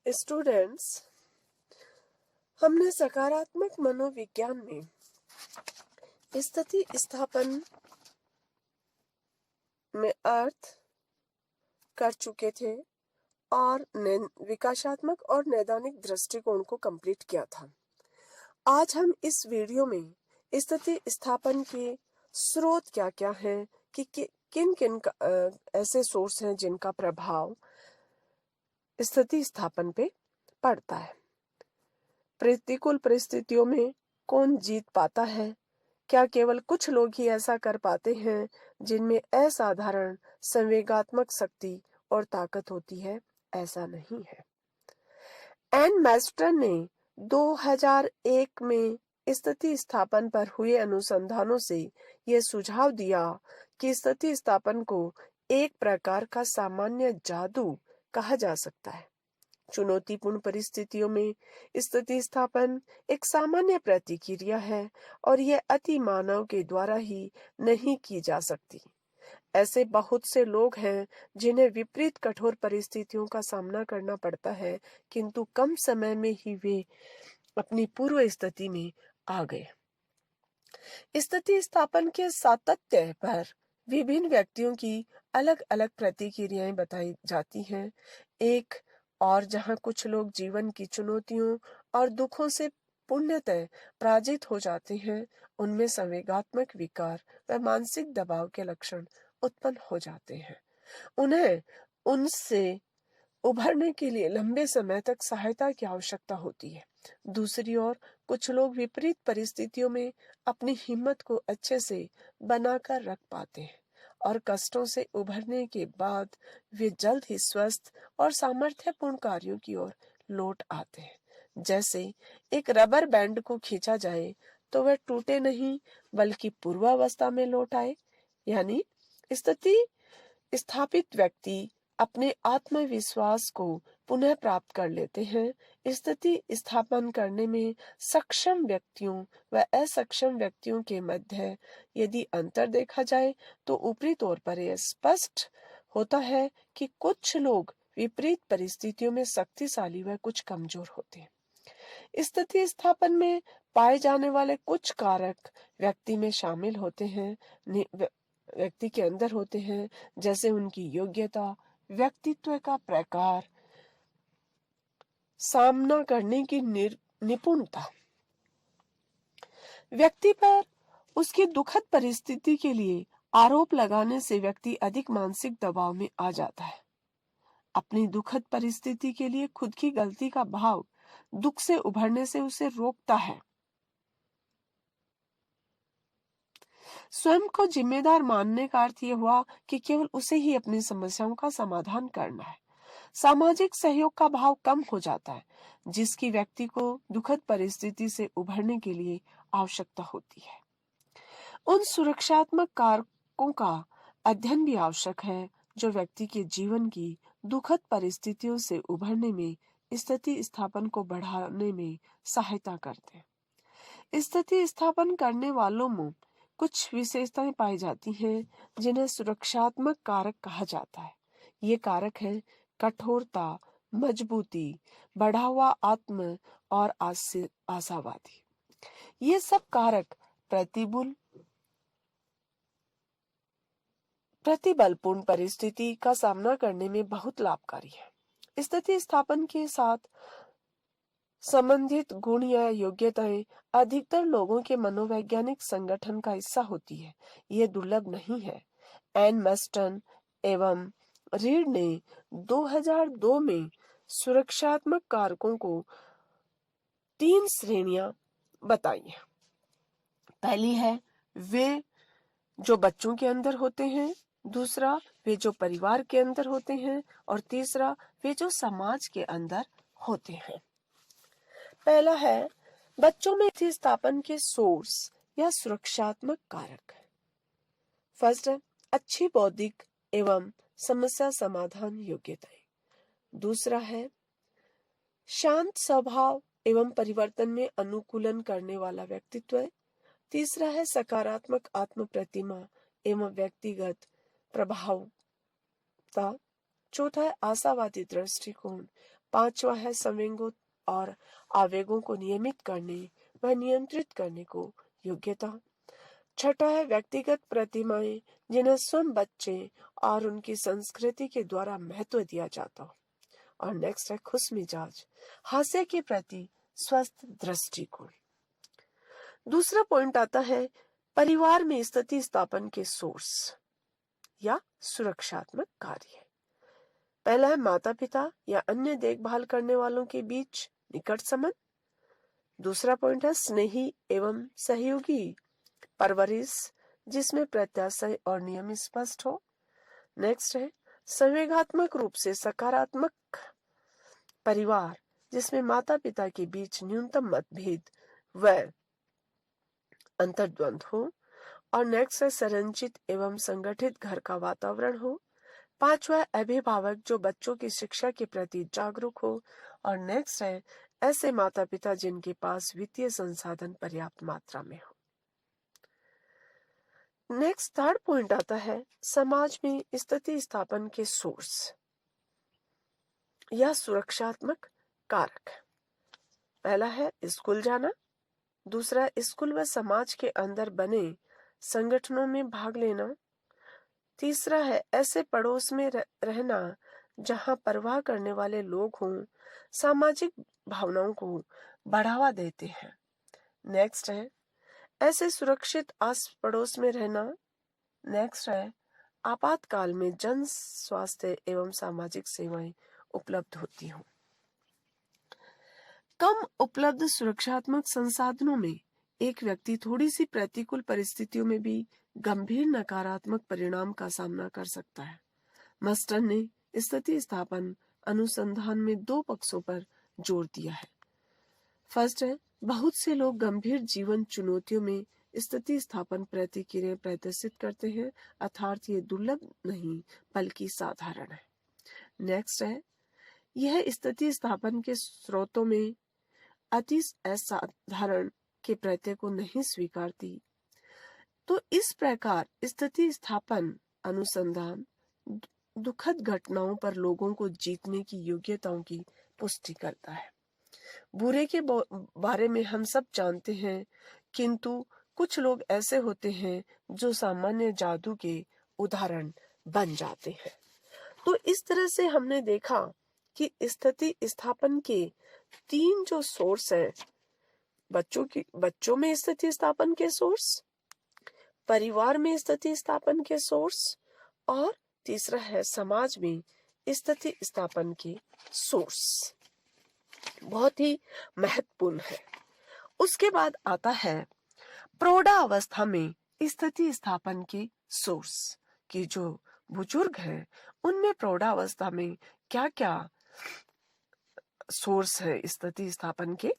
Students, हमने सकारात्मक मनोविज्ञान में स्थिति स्थापन में अर्थ कर चुके थे और विकासात्मक और नैदानिक दृष्टिकोण को कंप्लीट किया था। आज हम इस वीडियो में स्थिति स्थापन के स्रोत क्या क्या हैं कि किन किन ऐसे सोर्स हैं जिनका प्रभाव स्थिति स्थापन पे पड़ता है। प्रतिकूल परिस्थितियों में कौन जीत पाता है? क्या केवल कुछ लोग ही ऐसा कर पाते हैं जिनमें असाधारण संवेगात्मक शक्ति और ताकत होती है? ऐसा नहीं है। एन मैस्टन ने 2001 में स्थिति स्थापन पर हुए अनुसंधानों से यह सुझाव दिया कि स्थिति स्थापन को एक प्रकार का सामान्य जादू कहा जा सकता है। चुनौतीपूर्ण परिस्थितियों में स्थिति स्थापन एक सामान्य प्रतिक्रिया है और यह अति मानव के द्वारा ही नहीं की जा सकती। ऐसे बहुत से लोग हैं जिन्हें विपरीत कठोर परिस्थितियों का सामना करना पड़ता है, किंतु कम समय में ही वे अपनी पूर्व स्थिति में आ गए। स्थिति स्थापन के सातत्य पर विभिन्न व्यक्तियों की अलग अलग प्रतिक्रियाएं बताई जाती हैं। एक और जहां कुछ लोग जीवन की चुनौतियों और दुखों से पूर्णतः पराजित हो जाते हैं, उनमें संवेगात्मक विकार व मानसिक दबाव के लक्षण उत्पन्न हो जाते हैं। उन्हें उनसे उभरने के लिए लंबे समय तक सहायता की आवश्यकता होती है। दूसरी ओर कुछ लोग विपरीत परिस्थितियों में अपनी हिम्मत को अच्छे से बनाकर रख पाते हैं और कष्टों से उभरने के बाद वे जल्द ही स्वस्थ और सामर्थ्यपूर्ण कार्यों की ओर लौट आते हैं। जैसे एक रबर बैंड को खींचा जाए तो वह टूटे नहीं बल्कि पूर्वावस्था में लौट आए। यानी स्थिति स्थापित व्यक्ति अपने आत्मविश्वास को पुनः प्राप्त कर लेते हैं। स्थिति स्थापन करने में सक्षम व्यक्तियों व असक्षम व्यक्तियों के मध्य यदि अंतर देखा जाए तो ऊपरी तौर पर यह स्पष्ट होता है कि कुछ लोग विपरीत परिस्थितियों में शक्तिशाली व कुछ कमजोर होते हैं। स्थिति स्थापन में पाए जाने वाले कुछ कारक व्यक्ति में शामिल होते हैं, व्यक्ति के अंदर होते हैं, जैसे उनकी योग्यता, व्यक्तित्व का प्रकार, सामना करने की निपुणता। व्यक्ति पर उसकी दुखद परिस्थिति के लिए आरोप लगाने से व्यक्ति अधिक मानसिक दबाव में आ जाता है। अपनी दुखद परिस्थिति के लिए खुद की गलती का भाव दुख से उभरने से उसे रोकता है। स्वयं को जिम्मेदार मानने का अर्थ यह हुआ कि केवल उसे ही अपनी समस्याओं का समाधान करना है। सामाजिक सहयोग का भाव कम हो जाता है, जिसकी व्यक्ति को दुखद परिस्थिति से उभरने के लिए आवश्यकता होती है। उन सुरक्षात्मक कारकों का अध्ययन भी आवश्यक है जो व्यक्ति के जीवन की दुखद परिस्थितियों से उभरने में स्थिति स्थापन को बढ़ाने में सहायता करते हैं। स्थिति स्थापन करने वालों में कुछ विशेषताएं पाई जाती हैं जिन्हें सुरक्षात्मक कारक कहा जाता है। ये कारक हैं कठोरता, मजबूती, बढ़ा हुआ आत्म और आशावादी। ये सब कारक प्रतिबलपूर्ण परिस्थिति का सामना करने में बहुत लाभकारी है। स्थिति स्थापन के साथ संबंधित गुण या योग्यताएं अधिकतर लोगों के मनोवैज्ञानिक संगठन का हिस्सा होती है। ये दुर्लभ नहीं है। एन मैस्टन एवं रीड ने 2002 में सुरक्षात्मक कारकों को 3 श्रेणियां बताई हैं। पहली है वे जो बच्चों के अंदर होते हैं, दूसरा वे जो परिवार के अंदर होते हैं और तीसरा वे जो समाज के अंदर होते हैं। पहला है बच्चों में स्थिति स्थापन के सोर्स या सुरक्षात्मक कारक। फर्स्ट है अच्छी बौद्धिक एवं समस्या समाधान योग्यताएं। दूसरा है शांत स्वभाव एवं परिवर्तन में अनुकूलन करने वाला व्यक्तित्व। तीसरा है सकारात्मक आत्म प्रतिमा एवं व्यक्तिगत प्रभावता। चौथा है आशावादी दृष्टिकोण। 5वां है संवेगों और आवेगों को नियमित करने व नियंत्रित करने को योग्यता। 6ठा है व्यक्तिगत प्रतिमाएं जिन्हें स्वयं बच्चे और उनकी संस्कृति के द्वारा महत्व दिया जाता हो। और नेक्स्ट है खुश मिजाज, हास्य के प्रति स्वस्थ दृष्टिकोण। दूसरा पॉइंट आता है परिवार में स्थिति स्थापन के सोर्स या सुरक्षात्मक कार्य। पहला है माता पिता या अन्य देखभाल करने वालों के बीच निकट संबंध। दूसरा पॉइंट है स्नेही एवं सहयोगी परवरिश जिसमें प्रत्याशा और नियम स्पष्ट हो। नेक्स्ट है संवेगात्मक रूप से सकारात्मक परिवार जिसमें माता पिता के बीच न्यूनतम मतभेद व अंतर्द्वंद हो। और नेक्स्ट है संरचित एवं संगठित घर का वातावरण हो। 5वां अभिभावक जो बच्चों की शिक्षा के प्रति जागरूक हो। और नेक्स्ट है ऐसे माता पिता जिनके पास वित्तीय संसाधन पर्याप्त मात्रा में हो। नेक्स्ट थर्ड पॉइंट आता है समाज में स्थिति स्थापन के सोर्स या सुरक्षात्मक कारक। पहला है स्कूल जाना। दूसरा स्कूल व समाज के अंदर बने संगठनों में भाग लेना। तीसरा है ऐसे पड़ोस में रहना जहां परवाह करने वाले लोग हों, सामाजिक भावनाओं को बढ़ावा देते हैं। नेक्स्ट है ऐसे सुरक्षित आस पड़ोस में रहना। नेक्स्ट है आपातकाल में जन स्वास्थ्य एवं सामाजिक सेवाएं उपलब्ध होती हों। कम उपलब्ध सुरक्षात्मक संसाधनों में एक व्यक्ति थोड़ी सी प्रतिकूल परिस्थितियों में भी गंभीर नकारात्मक परिणाम का सामना कर सकता है। मस्टन ने स्थिति स्थापन अनुसंधान में 2 पक्षों पर जोर दिया है। फर्स्ट है बहुत से लोग गंभीर जीवन चुनौतियों में स्थिति स्थापन प्रतिक्रिया प्रदर्शित करते हैं, अर्थात ये दुर्लभ नहीं बल्कि साधारण है। नेक्स्ट है यह स्थिति स्थापन के स्रोतों में अति असाधारण के प्रत्यय को नहीं स्वीकारती। तो इस प्रकार स्थिति स्थापन अनुसंधान दुखद घटनाओं पर लोगों को जीतने की योग्यताओं की पुष्टि करता है। बुरे के बारे में हम सब जानते हैं, किंतु कुछ लोग ऐसे होते हैं जो सामान्य जादू के उदाहरण बन जाते हैं। तो इस तरह से हमने देखा कि स्थिति स्थापन के 3 जो सोर्स हैं, बच्चों में स्थिति स्थापन के सोर्स, परिवार में स्थिति स्थापन के सोर्स, और तीसरा है समाज में स्थिति स्थापन के सोर्स। बहुत ही महत्वपूर्ण है। उसके बाद आता है प्रौढ़ावस्था में स्थिति स्थापन के सोर्स कि जो बुजुर्ग हैं उनमें प्रौढ़ावस्था में क्या क्या सोर्स है स्थिति स्थापन के।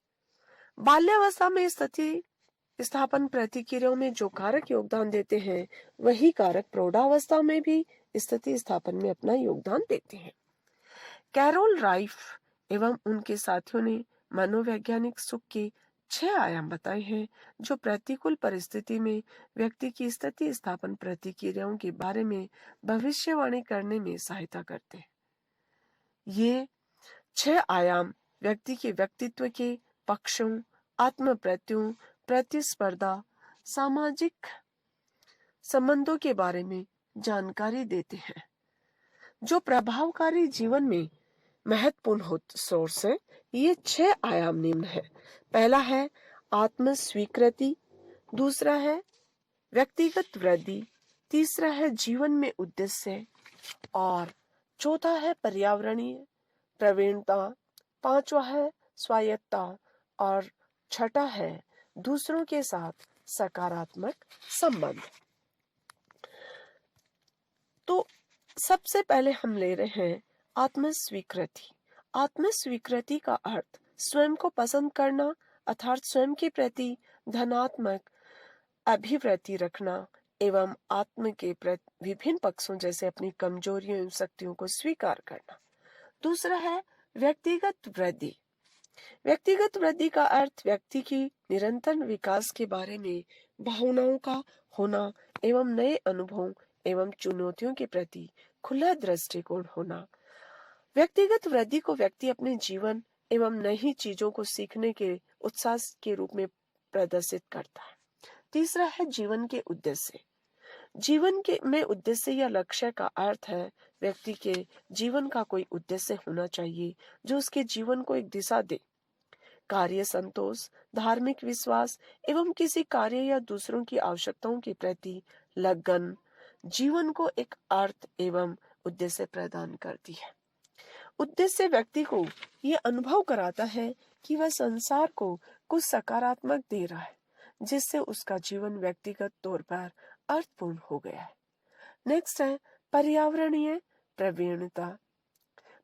बाल्यावस्था में स्थिति स्थापन प्रतिक्रियाओं में जो कारक योगदान देते हैं वही कारक प्रौढ़ावस्था में भी स्थिति स्थापन में अपना योगदान देते हैं। कैरोल राइफ एवं उनके साथियों ने मनोवैज्ञानिक सुख के 6 आयाम बताए हैं जो प्रतिकूल परिस्थिति में व्यक्ति की स्थिति स्थापन प्रतिक्रियाओं के बारे में भविष्यवाणी करने में सहायता करते हैं। ये 6 आयाम व्यक्ति के व्यक्तित्व के पक्षों, आत्म प्रत्ययों, प्रतिस्पर्धा, सामाजिक संबंधों के बारे में जानकारी देते हैं। जो प्रभावकारी जीवन में महत्वपूर्ण सोर्स है, ये 6 आयाम निम्न है। पहला है आत्म स्वीकृति, दूसरा है व्यक्तिगत वृद्धि, तीसरा है जीवन में उद्देश्य, और चौथा है पर्यावरणीय प्रवीणता, 5वां है स्वायत्तता, और 6ठा है दूसरों के साथ सकारात्मक संबंध। तो सबसे पहले हम ले रहे हैं आत्म स्वीकृति। आत्म स्वीकृति का अर्थ स्वयं को पसंद करना, अर्थात स्वयं के प्रति धनात्मक अभिवृत्ति रखना एवं आत्म के प्रति विभिन्न पक्षों जैसे अपनी कमजोरियों एवं शक्तियों को स्वीकार करना। दूसरा है व्यक्तिगत वृद्धि। व्यक्तिगत वृद्धि का अर्थ व्यक्ति की निरंतर विकास के बारे में भावनाओं का होना एवं नए अनुभवों एवं चुनौतियों के प्रति खुला दृष्टिकोण होना। व्यक्तिगत वृद्धि को व्यक्ति अपने जीवन एवं नई चीजों को सीखने के उत्साह के रूप में प्रदर्शित करता है। तीसरा है जीवन के उद्देश्य। जीवन के में उद्देश्य या लक्ष्य का अर्थ है व्यक्ति के जीवन का कोई उद्देश्य होना चाहिए जो उसके जीवन को एक दिशा दे। कार्य संतोष, धार्मिक विश्वास एवं किसी कार्य या दूसरों की आवश्यकताओं के प्रति लगन जीवन को एक अर्थ एवं उद्देश्य प्रदान करती है। उद्देश्य व्यक्ति को यह अनुभव कराता है कि वह संसार को कुछ सकारात्मक दे रहा है, जिससे उसका जीवन व्यक्तिगत तौर पर अर्थपूर्ण हो गया है। नेक्स्ट है पर्यावरणीय प्रवीणता।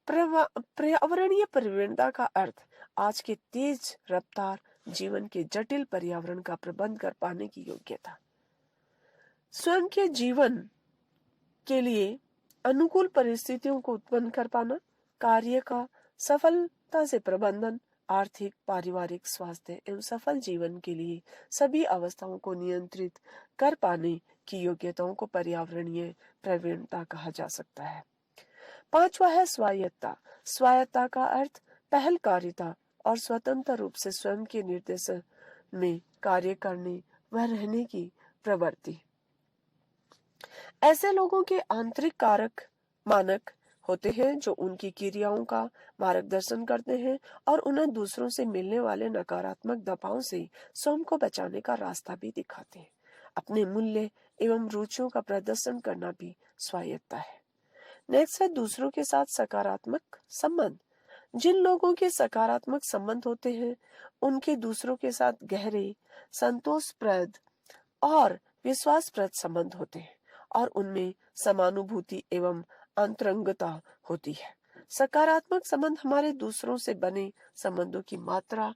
पर्यावरणीय प्रवीणता का अर्थ आज के तेज रफ्तार जीवन के जटिल पर्यावरण का प्रबंध कर पाने की योग्यता, स्वयं के जीवन के लिए अनुकूल परिस्थितियों को उत्पन्न कर पाना, कार्य का सफलता से प्रबंधन, आर्थिक, पारिवारिक, स्वास्थ्य एवं सफल जीवन के लिए सभी अवस्थाओं को नियंत्रित कर पाने की योग्यताओं को पर्यावरणीय प्रवीणता कहा जा सकता है। पांचवा है स्वायत्तता। स्वायत्तता का अर्थ पहलकारिता और स्वतंत्र रूप से स्वयं के निर्देशन में कार्य करने व रहने की प्रवृत्ति। ऐसे लोगों के आंतरिक कारक मानक होते हैं जो उनकी क्रियाओं का मार्गदर्शन करते हैं और उन्हें दूसरों से मिलने वाले नकारात्मक दबाव से स्वयं को बचाने का रास्ता भी दिखाते हैं। अपने मूल्य एवं रुचियों का प्रदर्शन करना भी स्वायत्तता है। नेक्स्ट है दूसरों के साथ सकारात्मक संबंध। जिन लोगों के सकारात्मक संबंध होते हैं उनके दूसरों के साथ गहरे, संतोषप्रद और विश्वासप्रद संबंध होते हैं और उनमें समानुभूति एवं अंतरंगता होती है। सकारात्मक संबंध हमारे दूसरों से बने संबंधों की मात्रा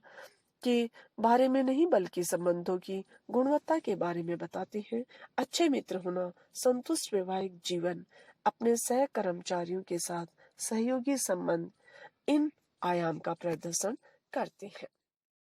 के बारे में नहीं बल्कि संबंधों की गुणवत्ता के बारे में बताते हैं। अच्छे मित्र होना, संतुष्ट वैवाहिक जीवन, अपने सह कर्मचारियों के साथ सहयोगी संबंध इन आयाम का प्रदर्शन करते हैं।